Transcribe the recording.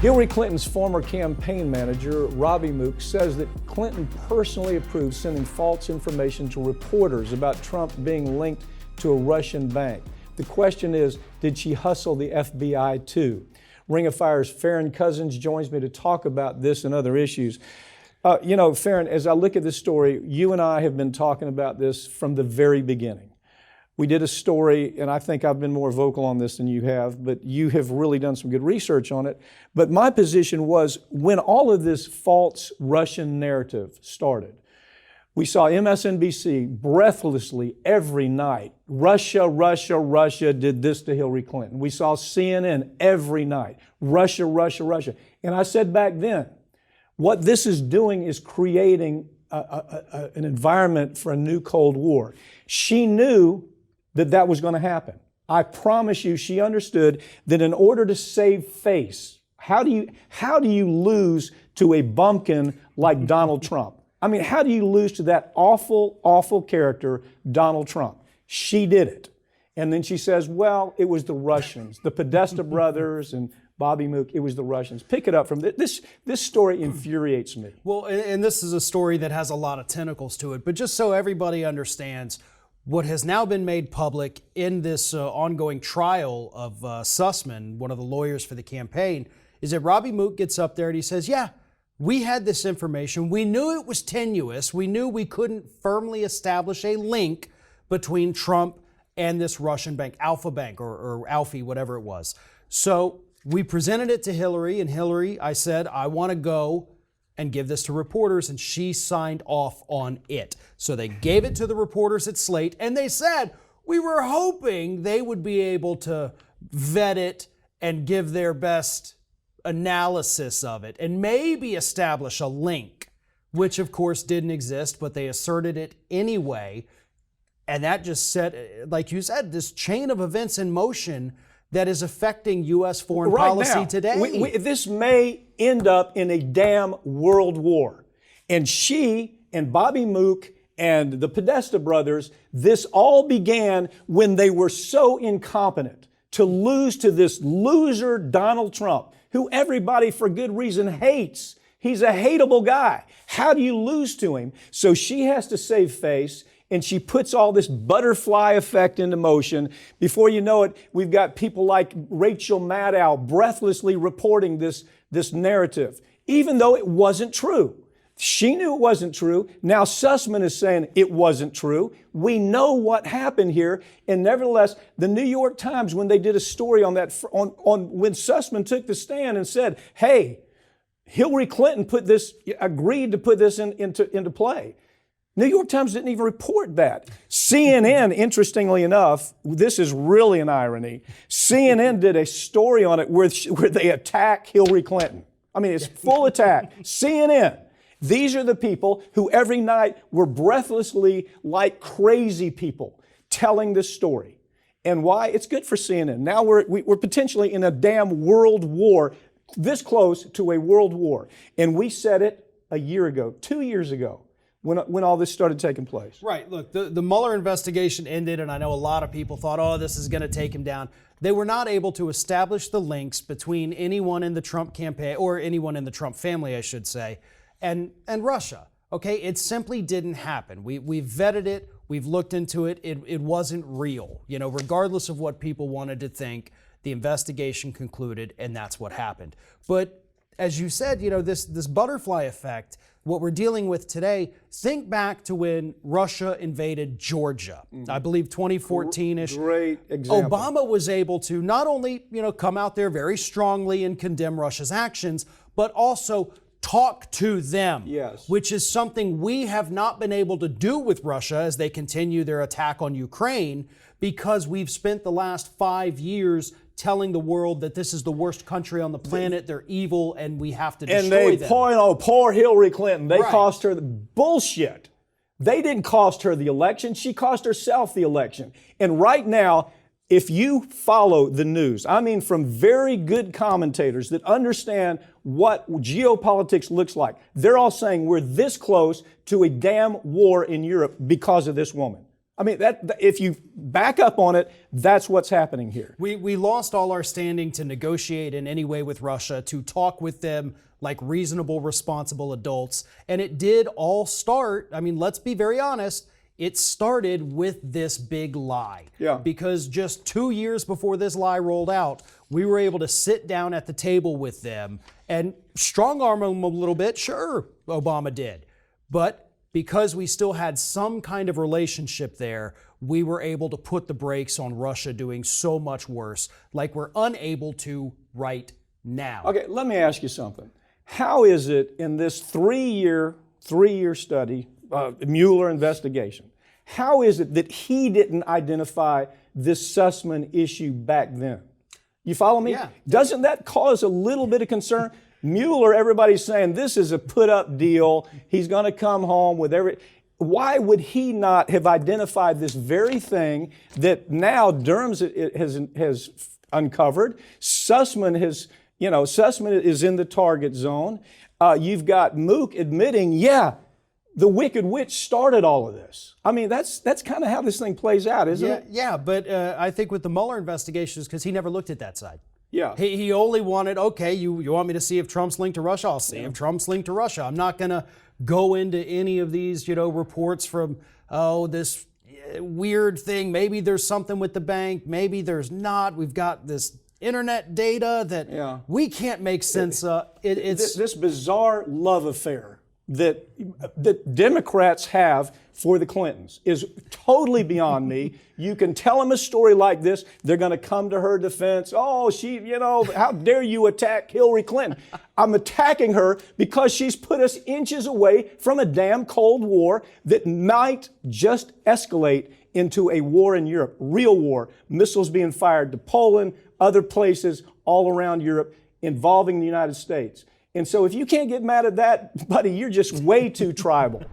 Hillary Clinton's former campaign manager, Robbie Mook, says that Clinton personally approved sending false information to reporters about Trump being linked to a Russian bank. The question is, did she hustle the FBI too? Ring of Fire's Farron Cousins joins me to talk about this and other issues. Farron, as I look at this story, you and I have been talking about this from the very beginning. We did a story, and I think I've been more vocal on this than you have, but you have really done some good research on it. But my position was, when all of this false Russian narrative started, we saw MSNBC breathlessly every night, Russia did this to Hillary Clinton. We saw CNN every night, Russia. And I said back then, what this is doing is creating an environment for a new Cold War. She knew that was going to happen. I promise you, she understood that in order to save face, how do you lose to a bumpkin like Donald Trump? I mean, how do you lose to that awful character, Donald Trump? She did it. And then she says, well, it was the Russians, the Podesta brothers and Bobby Mook, it was the Russians. Pick it up from this story infuriates me. Well, and this is a story that has a lot of tentacles to it, but just so everybody understands, what has now been made public in this ongoing trial of Sussman, one of the lawyers for the campaign, is that Robbie Mook gets up there and he says, yeah, we had this information. We knew it was tenuous. We knew we couldn't firmly establish a link between Trump and this Russian bank, Alfa Bank or Alfie, whatever it was. So we presented it to Hillary, and Hillary, I said, I want to go and give this to reporters, and she signed off on it. So they gave it to the reporters at Slate, and they said, we were hoping they would be able to vet it and give their best analysis of it and maybe establish a link, which of course didn't exist, but they asserted it anyway. And that just set, like you said, this chain of events in motion that is affecting U.S. foreign policy today. This may end up in a damn world war. And she and Bobby Mook and the Podesta brothers, this all began when they were so incompetent to lose to this loser Donald Trump, who everybody for good reason hates. He's a hateable guy. How do you lose to him? So she has to save face, and she puts all this butterfly effect into motion. Before you know it, we've got people like Rachel Maddow breathlessly reporting this narrative, even though it wasn't true. She knew it wasn't true. Now Sussman is saying it wasn't true. We know what happened here. And nevertheless, the New York Times, when they did a story on that, when Sussman took the stand and said, hey, Hillary Clinton agreed to put this into play. New York Times didn't even report that. CNN, interestingly enough, this is really an irony, CNN did a story on it where they attack Hillary Clinton. I mean, it's full attack. CNN. These are the people who every night were breathlessly, like crazy people, telling this story. And why? It's good for CNN. Now we're potentially in a damn world war, this close to a world war. And we said it a year ago, 2 years ago, when all this started taking place. Right. Look, the Mueller investigation ended, and I know a lot of people thought, oh, this is going to take him down. They were not able to establish the links between anyone in the Trump campaign, or anyone in the Trump family, I should say, and Russia. Okay? It simply didn't happen. We've vetted it. We've looked into it. It wasn't real. You know, regardless of what people wanted to think, the investigation concluded, and that's what happened. But as you said, you know, this butterfly effect, what we're dealing with today, think back to when Russia invaded Georgia, I believe 2014-ish. Great example. Obama was able to not only, come out there very strongly and condemn Russia's actions, but also talk to them, yes, which is something we have not been able to do with Russia as they continue their attack on Ukraine, because we've spent the last 5 years telling the world that this is the worst country on the planet, they're evil, and we have to destroy them. And poor Hillary Clinton, they cost her the bullshit. They didn't cost her the election, she cost herself the election. And right now, if you follow the news, I mean from very good commentators that understand what geopolitics looks like, they're all saying we're this close to a damn war in Europe because of this woman. I mean, if you back up on it, that's what's happening here. We lost all our standing to negotiate in any way with Russia, to talk with them like reasonable, responsible adults. And it did all start, I mean, let's be very honest, it started with this big lie. Yeah. Because just 2 years before this lie rolled out, we were able to sit down at the table with them and strong arm them a little bit. Sure, Obama did. But because we still had some kind of relationship there, we were able to put the brakes on Russia doing so much worse, like we're unable to right now. Okay, let me ask you something. How is it in this three-year study, Mueller investigation, how is it that he didn't identify this Sussman issue back then? You follow me? Yeah. Doesn't that cause a little bit of concern? Mueller, everybody's saying this is a put-up deal. He's going to come home with every... Why would he not have identified this very thing that now Durham has uncovered? Sussman is in the target zone. You've got Mook admitting, yeah, the Wicked Witch started all of this. I mean, that's kind of how this thing plays out, isn't it? Yeah, but I think with the Mueller investigations, because he never looked at that side. Yeah. He only wanted, okay, you want me to see if Trump's linked to Russia? I'll see if Trump's linked to Russia. I'm not going to go into any of these, reports from, this weird thing. Maybe there's something with the bank. Maybe there's not. We've got this internet data that we can't make sense of. It's this bizarre love affair that Democrats have for the Clintons is totally beyond me. You can tell them a story like this, they're going to come to her defense. Oh, how dare you attack Hillary Clinton? I'm attacking her because she's put us inches away from a damn Cold War that might just escalate into a war in Europe, real war, missiles being fired to Poland, other places all around Europe involving the United States. And so if you can't get mad at that, buddy, you're just way too tribal.